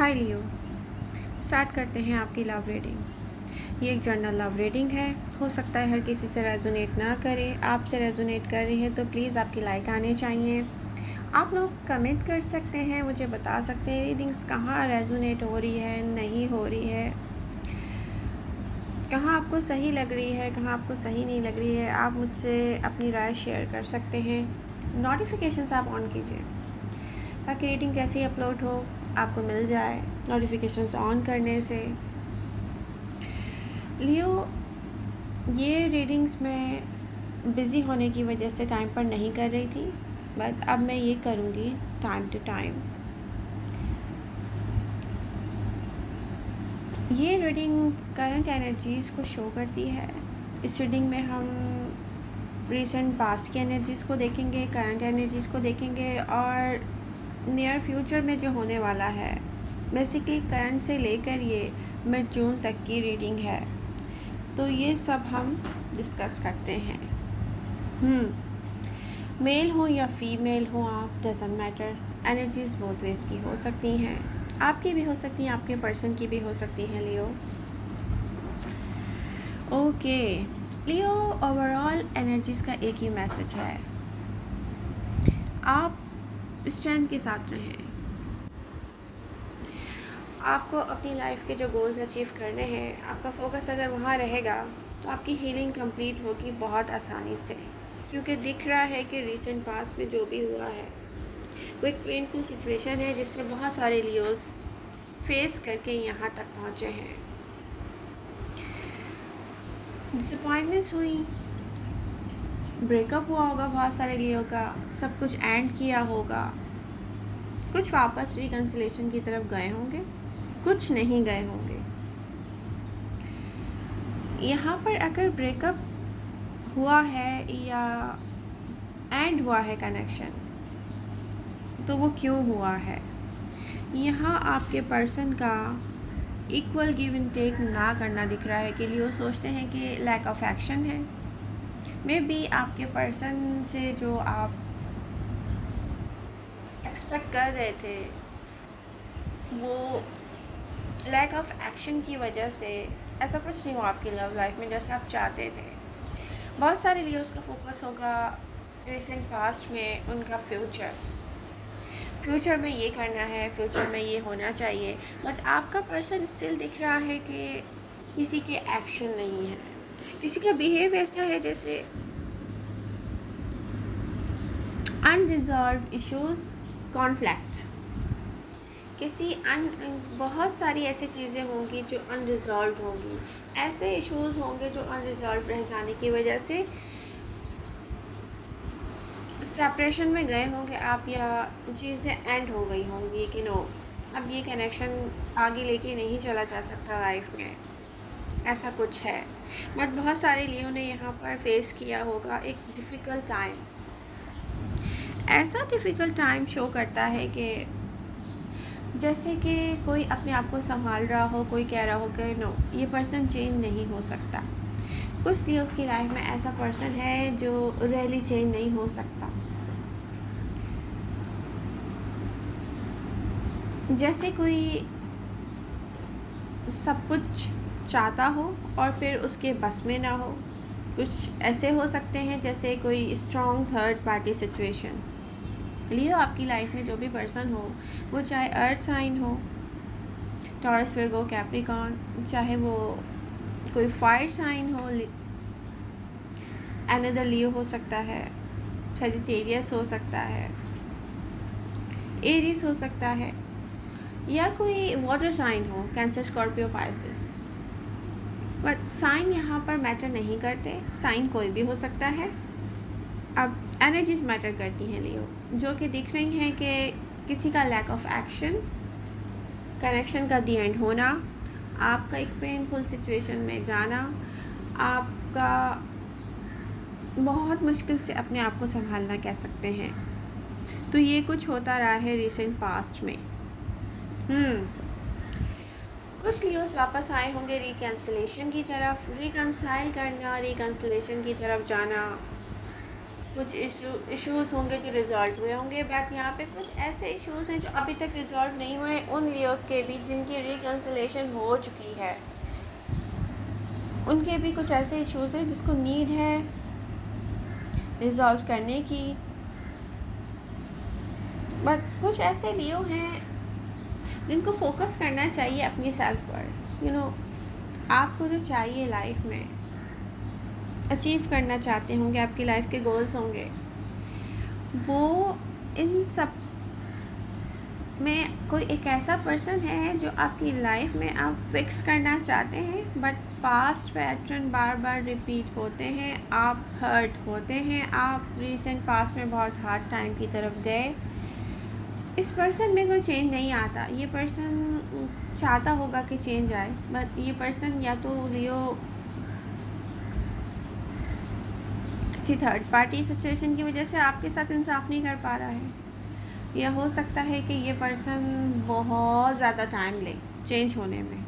हाय लियो। Start करते हैं आपकी लव रीडिंग। ये एक जनरल लव रीडिंग है। हो सकता है हर किसी से रेजोनेट ना करे। आपसे रेजोनेट कर रही है तो प्लीज़ आपकी लाइक आने चाहिए। आप लोग कमेंट कर सकते हैं, मुझे बता सकते हैं रीडिंग्स कहाँ रेजोनेट हो रही है, नहीं हो रही है, कहाँ आपको सही लग रही है, कहाँ आपको सही नहीं लग रही है। आप मुझसे अपनी राय शेयर कर सकते हैं। नोटिफिकेशंस आप ऑन कीजिए ताकि रीडिंग जैसे ही अपलोड हो आपको मिल जाए नोटिफिकेशंस ऑन करने से। लियो, ये रीडिंग्स मैं बिज़ी होने की वजह से टाइम पर नहीं कर रही थी, बट अब मैं ये करूँगी टाइम टू टाइम। ये रीडिंग करंट एनर्जीज़ को शो करती है। इस रीडिंग में हम रिसेंट पास्ट की एनर्जीज़ को देखेंगे, करंट एनर्जीज़ को देखेंगे और नियर फ्यूचर में जो होने वाला है। बेसिकली करंट से लेकर ये मिड जून तक की रीडिंग है, तो ये सब हम डिस्कस करते हैं। मेल हो या फीमेल हो आप, doesn't matter. Energies both ways की हो सकती हैं, आपकी भी हो सकती हैं, आपके पर्सन की भी हो सकती हैं लियो। ओके लियो, ओवरऑल एनर्जीज़ का एक ही मैसेज है, आप स्ट्रेंथ के साथ रहें। आपको अपनी लाइफ के जो गोल्स अचीव करने हैं, आपका फोकस अगर वहाँ रहेगा तो आपकी हीलिंग कंप्लीट होगी बहुत आसानी से, क्योंकि दिख रहा है कि रीसेंट पास्ट में जो भी हुआ है वो एक पेनफुल सिचुएशन है जिससे बहुत सारे लियोस फेस करके यहाँ तक पहुँचे हैं। डिसअपॉइंटमेंट्स हुई, ब्रेकअप हुआ होगा बहुत सारे लियो का, सब कुछ एंड किया होगा, कुछ वापस रिकन्सिलेशन की तरफ गए होंगे, कुछ नहीं गए होंगे। यहाँ पर अगर ब्रेकअप हुआ है या एंड हुआ है कनेक्शन, तो वो क्यों हुआ है। यहाँ आपके पर्सन का इक्वल गिव एंड टेक ना करना दिख रहा है कि लियो सोचते हैं कि लैक ऑफ एक्शन है। मे बी आपके पर्सन से जो आप एक्सपेक्ट कर रहे थे वो लैक ऑफ एक्शन की वजह से ऐसा कुछ नहीं हुआ आपकी लव लाइफ में जैसा आप चाहते थे। बहुत सारे लिए उसका फोकस होगा रिसेंट पास्ट में उनका फ्यूचर में ये करना है, फ्यूचर में ये होना चाहिए, बट आपका पर्सन स्टिल दिख रहा है कि किसी के एक्शन नहीं है, किसी का बिहेव ऐसा है जैसे अनरिजॉल्व इश्यूज, कॉन्फ्लिक्ट, बहुत सारी ऐसी चीज़ें होंगी जो अनरिजॉल्व होंगी, ऐसे इश्यूज होंगे जो अनरिजॉल्व रह जाने की वजह से सेपरेशन में गए होंगे आप, या चीज़ें एंड हो गई होंगी कि नो अब ये कनेक्शन आगे लेके नहीं चला जा सकता लाइफ में, ऐसा कुछ है। बट बहुत सारे लियो ने यहाँ पर फेस किया होगा एक डिफ़िकल्ट टाइम। ऐसा डिफ़िकल्ट टाइम शो करता है कि जैसे कि कोई अपने आप को संभाल रहा हो, कोई कह रहा हो कि नो ये पर्सन चेंज नहीं हो सकता। कुछ लिए उसकी लाइफ में ऐसा पर्सन है जो रियली चेंज नहीं हो सकता। जैसे कोई सब कुछ चाहता हो और फिर उसके बस में ना हो। कुछ ऐसे हो सकते हैं जैसे कोई स्ट्रॉन्ग थर्ड पार्टी सिचुएशन। लियो, आपकी लाइफ में जो भी पर्सन हो, वो चाहे अर्थ साइन हो, टॉरस, विर्गो, कैप्रिकॉर्न, चाहे वो कोई फायर साइन हो, अनदर लियो हो सकता है, सेजिटेरियस हो सकता है, एरीज हो सकता है, या कोई वाटर साइन हो, cancer, Scorpio, Pisces. But sign यहाँ पर मैटर नहीं करते, साइन कोई भी हो सकता है। अब एनर्जीज मैटर करती हैं लियो, जो कि दिख रही हैं कि किसी का लैक ऑफ एक्शन, कनेक्शन का दी एंड होना, आपका एक पेनफुल सिचुएशन में जाना, आपका बहुत मुश्किल से अपने आप को संभालना कह सकते हैं। तो ये कुछ होता रहा है रिसेंट पास्ट में। कुछ लियोस वापस आए होंगे रिकन्सिलेशन की तरफ, रिकन्साइल करना, रिकन्सिलेशन की तरफ जाना। कुछ इश्यूज़ होंगे जो रिजॉल्व हुए होंगे, बट यहाँ पे कुछ ऐसे इश्यूज़ हैं जो अभी तक रिजॉल्व नहीं हुए उन लियोज़ के भी जिनकी रिकन्सिलेशन हो चुकी है। उनके भी कुछ ऐसे इश्यूज़ हैं जिसको नीड है रिजॉल्व करने की। बट कुछ ऐसे लियो हैं जिनको फोकस करना चाहिए अपनी सेल्फ पर। आपको जो चाहिए लाइफ में अचीव करना चाहते होंगे, आपकी लाइफ के गोल्स होंगे, वो इन सब में कोई एक ऐसा पर्सन है जो आपकी लाइफ में आप फिक्स करना चाहते हैं, but past pattern bar bar repeat होते हैं, आप हर्ट होते हैं, आप रिसेंट पास्ट में बहुत हार्ड टाइम की तरफ गए। इस पर्सन में कोई चेंज नहीं आता। ये पर्सन चाहता होगा कि चेंज आए, बट ये पर्सन या तो लियो किसी थर्ड पार्टी सिचुएशन की वजह से आपके साथ इंसाफ नहीं कर पा रहा है, या हो सकता है कि ये पर्सन बहुत ज़्यादा टाइम ले चेंज होने में।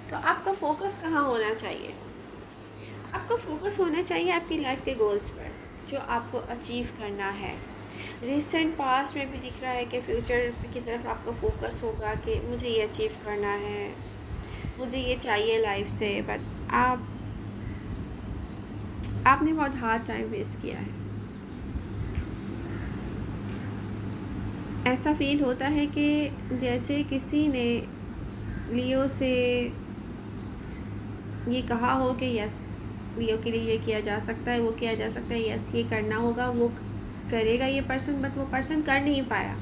तो आपका फोकस कहाँ होना चाहिए? आपका फोकस होना चाहिए आपकी लाइफ के गोल्स पर जो आपको अचीव करना है। रिसेंट पास्ट में भी दिख रहा है कि फ्यूचर की तरफ आपका फोकस होगा कि मुझे ये अचीव करना है, मुझे ये चाहिए लाइफ से, बट आपने बहुत हार्ड टाइम वेस्ट किया है। ऐसा फील होता है कि जैसे किसी ने लियो से ये कहा हो कि यस, लियो के लिए ये किया जा सकता है, वो किया जा सकता है, यस ये करना होगा, वो करेगा ये पर्सन, बट वो पर्सन कर नहीं पाया,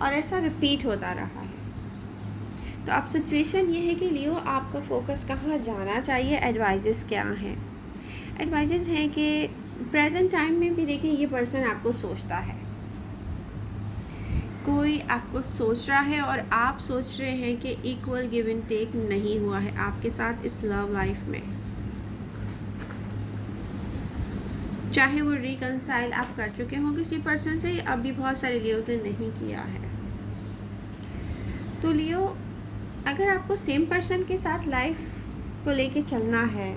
और ऐसा रिपीट होता रहा है। तो अब सिचुएशन ये है कि लियो आपका फोकस कहाँ जाना चाहिए, एडवाइजेस क्या हैं? एडवाइजेस हैं कि प्रेजेंट टाइम में भी देखें, ये पर्सन आपको सोचता है, कोई आपको सोच रहा है और आप सोच रहे हैं कि इक्वल गिव एंड टेक नहीं हुआ है आपके साथ इस लव लाइफ में। चाहे वो रिकंसाइल आप कर चुके हों किसी पर्सन से, अभी बहुत सारे लियो ने नहीं किया है। तो लियो, अगर आपको सेम पर्सन के साथ लाइफ को लेके चलना है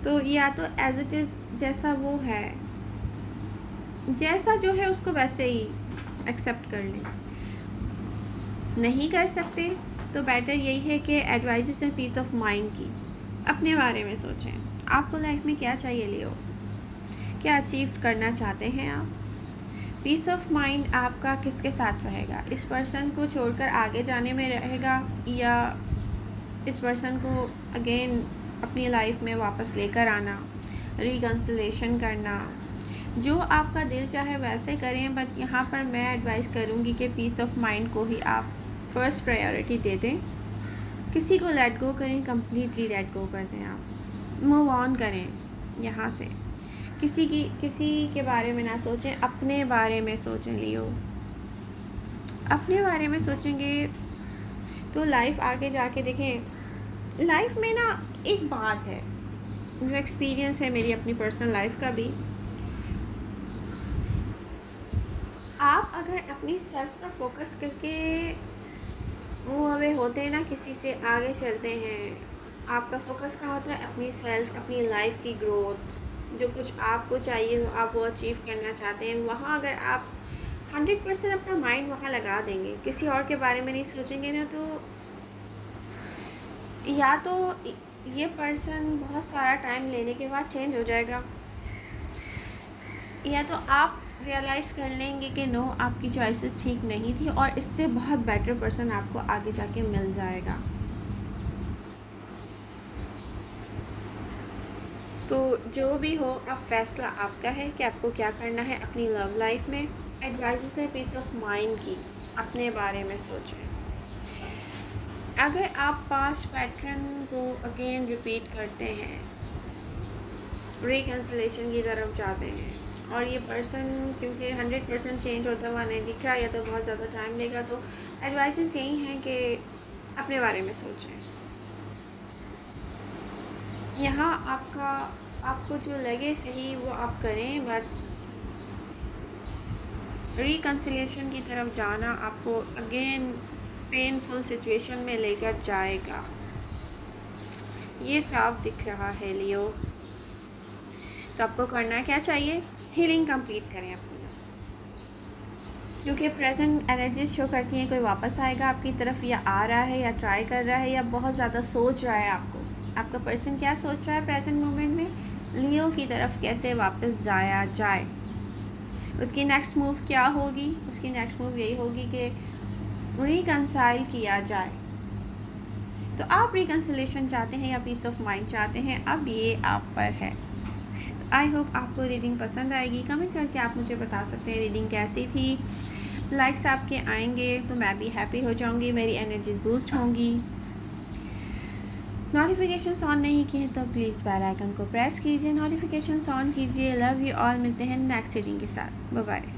तो या तो एज इट इज़ जैसा वो है, जैसा जो है उसको वैसे ही एक्सेप्ट कर लें। नहीं कर सकते तो बेटर यही है कि advises and peace of mind की अपने बारे में सोचें। आपको लाइफ में क्या चाहिए लियो, क्या अचीव करना चाहते हैं आप? पीस ऑफ माइंड आपका किसके साथ रहेगा? इस पर्सन को छोड़कर आगे जाने में रहेगा, या इस पर्सन को अगेन अपनी लाइफ में वापस लेकर आना, रिकन्सिलेशन करना? जो आपका दिल चाहे वैसे करें, बट यहाँ पर मैं एडवाइस करूँगी कि पीस ऑफ माइंड को ही आप फर्स्ट प्रायोरिटी दे दें। किसी को लेट गो करें, कम्प्लीटली लेट गो कर दें, आप मूव ऑन करें यहाँ से। किसी के बारे में ना सोचें, अपने बारे में सोचें लियो। अपने बारे में सोचेंगे तो लाइफ आगे जाके देखें। लाइफ में ना एक बात है जो एक्सपीरियंस है मेरी अपनी पर्सनल लाइफ का भी, आप अगर अपनी सेल्फ पर फोकस करके मूव अवे होते हैं ना, किसी से आगे चलते हैं, आपका फोकस कहाँ होता है? अपनी सेल्फ, अपनी लाइफ की ग्रोथ, जो कुछ आपको चाहिए हो, आप वो अचीव करना चाहते हैं, वहाँ अगर आप 100% अपना माइंड वहाँ लगा देंगे, किसी और के बारे में नहीं सोचेंगे ना, तो या तो ये पर्सन बहुत सारा टाइम लेने के बाद चेंज हो जाएगा, या तो आप रियलाइज़ कर लेंगे कि नो, आपकी चॉइसेस ठीक नहीं थी और इससे बहुत बेटर पर्सन आपको आगे जाके मिल जाएगा। तो जो भी हो, अब फैसला आपका है कि आपको क्या करना है अपनी लव लाइफ में। एडवाइस है पीस ऑफ माइंड की, अपने बारे में सोचें। अगर आप पास्ट पैटर्न को अगेन रिपीट करते हैं, रिकन्सिलेशन की तरफ जाते हैं, और ये पर्सन क्योंकि 100% चेंज होता हुआ नहीं दिख रहा, या तो बहुत ज़्यादा टाइम लेगा, तो एडवाइसेस यही हैं कि अपने बारे में सोचें। यहाँ आपको जो लगे सही वो आप करें, बट रिकन्सिलेशन की तरफ जाना आपको अगेन पेनफुल सिचुएशन में लेकर जाएगा, ये साफ दिख रहा है लियो। तो आपको करना क्या चाहिए, हीलिंग कंप्लीट करें अपनी, क्योंकि प्रेजेंट एनर्जीज शो करती हैं कोई वापस आएगा आपकी तरफ, या आ रहा है या ट्राई कर रहा है या बहुत ज़्यादा सोच रहा है आपका पर्सन क्या सोच रहा है प्रेजेंट मोमेंट में, लियो की तरफ कैसे वापस जाया जाए। उसकी नेक्स्ट मूव क्या होगी, उसकी नेक्स्ट मूव यही होगी कि रिकंसाइल किया जाए। तो आप रिकंसिलेशन चाहते हैं या पीस ऑफ माइंड चाहते हैं, अब ये आप पर है। आई होप आपको रीडिंग पसंद आएगी। कमेंट करके आप मुझे बता सकते हैं रीडिंग कैसी थी। लाइक्स आपके आएंगे तो मैं भी हैप्पी हो जाऊंगी, मेरी एनर्जीज बूस्ट होंगी। नोटिफिकेशंस ऑन नहीं किए तो प्लीज़ बेल आइकन को प्रेस कीजिए, नोटिफिकेशंस ऑन कीजिए। लव यू ऑल, मिलते हैं नेक्स्ट रीडिंग के साथ। Bye bye.